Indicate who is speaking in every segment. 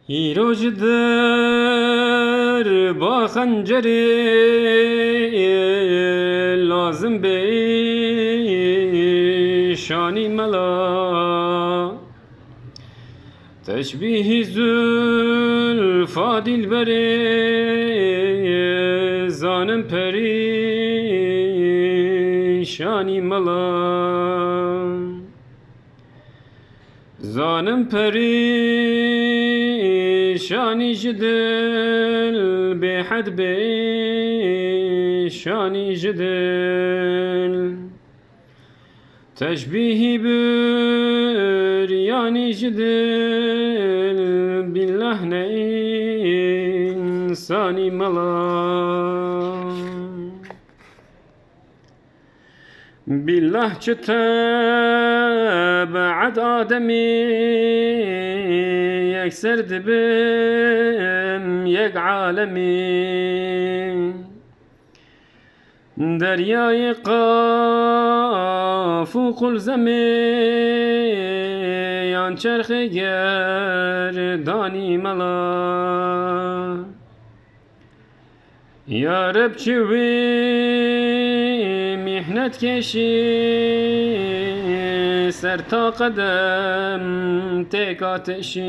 Speaker 1: İrojder bakhanceri lazım bey şani mala teşbih zülfa dilberi zanım perişani mala zanım perişani jidil behad beşani jidil teşbihi bir yani jidil billah ne insani mala billah çeteba'd ademi yekser dibim yek alemi deryayı kafu kul zemi yan çerhe gerdani mala ya Rab çivi mihnet keşi serta kadem tek ateşi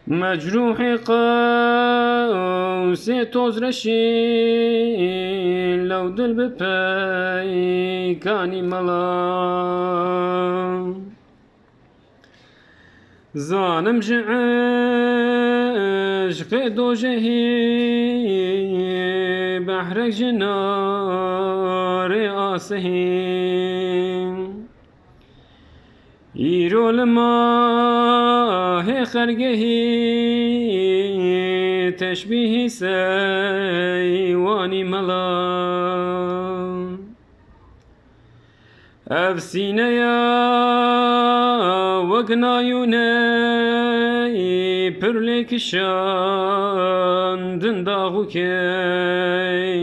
Speaker 1: mecruhi kavsi tozreşi lev dil bepeykanî mala zanım ji aşkı dojehi behrek ji narê asihî îro li mahê xergehî teşbîhî seywanî mala ev sîneya wek nayûne pir lê kişandin dax û key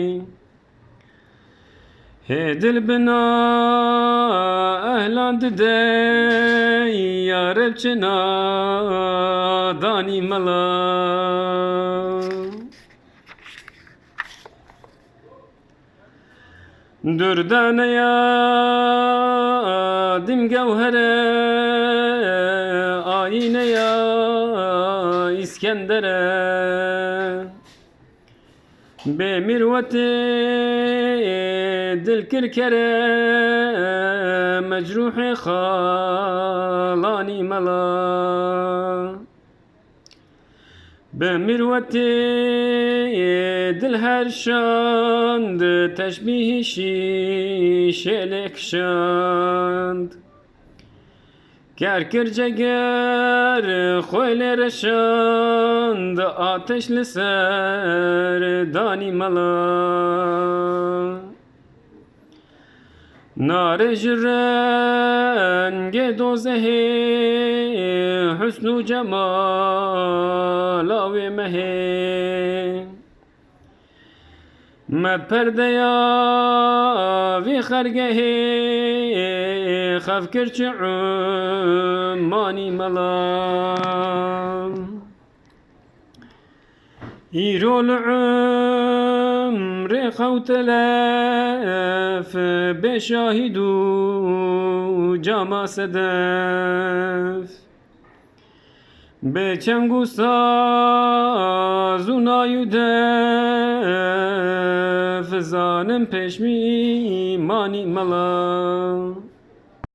Speaker 1: hê dil bina ehlan dide ya Rab çi nadanî mala durdaneya dim gevhere ayneya İskendere be mirveti dil kirkere mecruhi khalani mala be mirveti dil her şand teşbihi şişelek şand kerkirce ger khoyle reşand ateşli ser dani mala nare jirenge dozehi hüsnü cemal ve mehe me perdeya vi xergehi xevkir çi ummanî mala îro li umrê xewtelef bê şahîd û cama sedef bê çeng û saz û nayû def zanim pêşmîmanî mala